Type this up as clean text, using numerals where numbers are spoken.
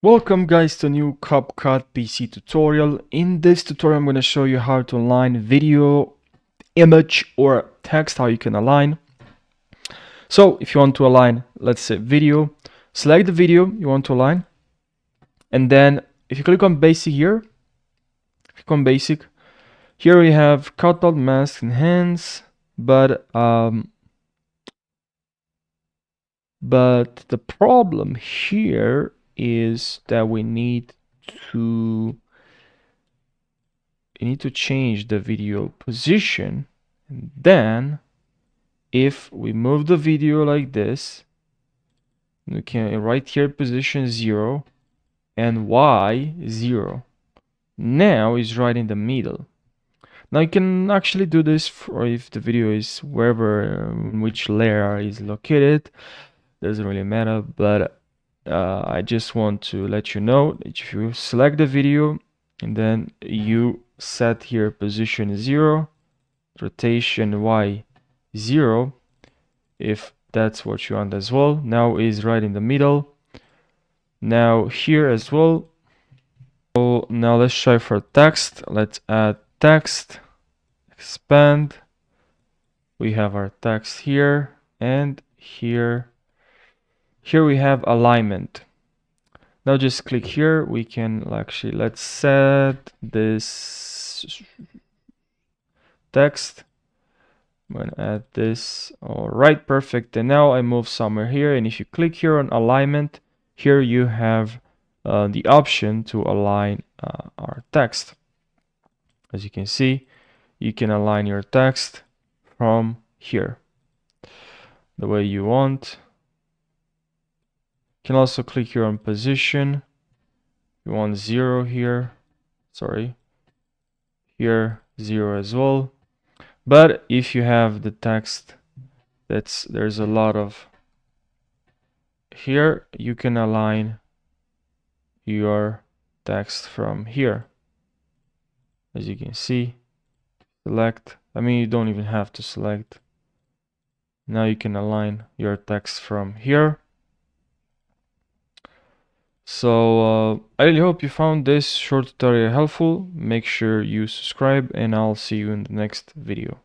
Welcome guys to a new CapCut PC tutorial. In this tutorial I'm going to show you how to align video, image or text, how you can align. So if you want to align, let's say video, select the video you want to align, and then if you click on basic here, here we have cutout, mask, enhance, but the problem here is that we need to change the video position, and then if we move the video like this, we can right here position 0 and Y 0. Now is right in the middle. Now you can actually do this for if the video is wherever which layer is located, doesn't really matter, but I just want to let you know that if you select the video and then you set here position 0, rotation Y 0, if that's what you want as well. Now is right in the middle. Now here as well. So now let's try for text. Let's add text, expand. We have our text here, and here we have alignment. Now just click here. We can actually, let's set this text. I'm gonna add this. All right, perfect. And now I move somewhere here, and if you click here on alignment, here you have the option to align our text. As you can see, you can align your text from here the way you want. You can also click here on position. You want 0 here, sorry, here 0 as well. But if you have the text there's a lot of here, you can align your text from here. As you can see, select, I mean you don't even have to select. Now you can align your text from here. So I really hope you found this short tutorial helpful. Make sure you subscribe and I'll see you in the next video.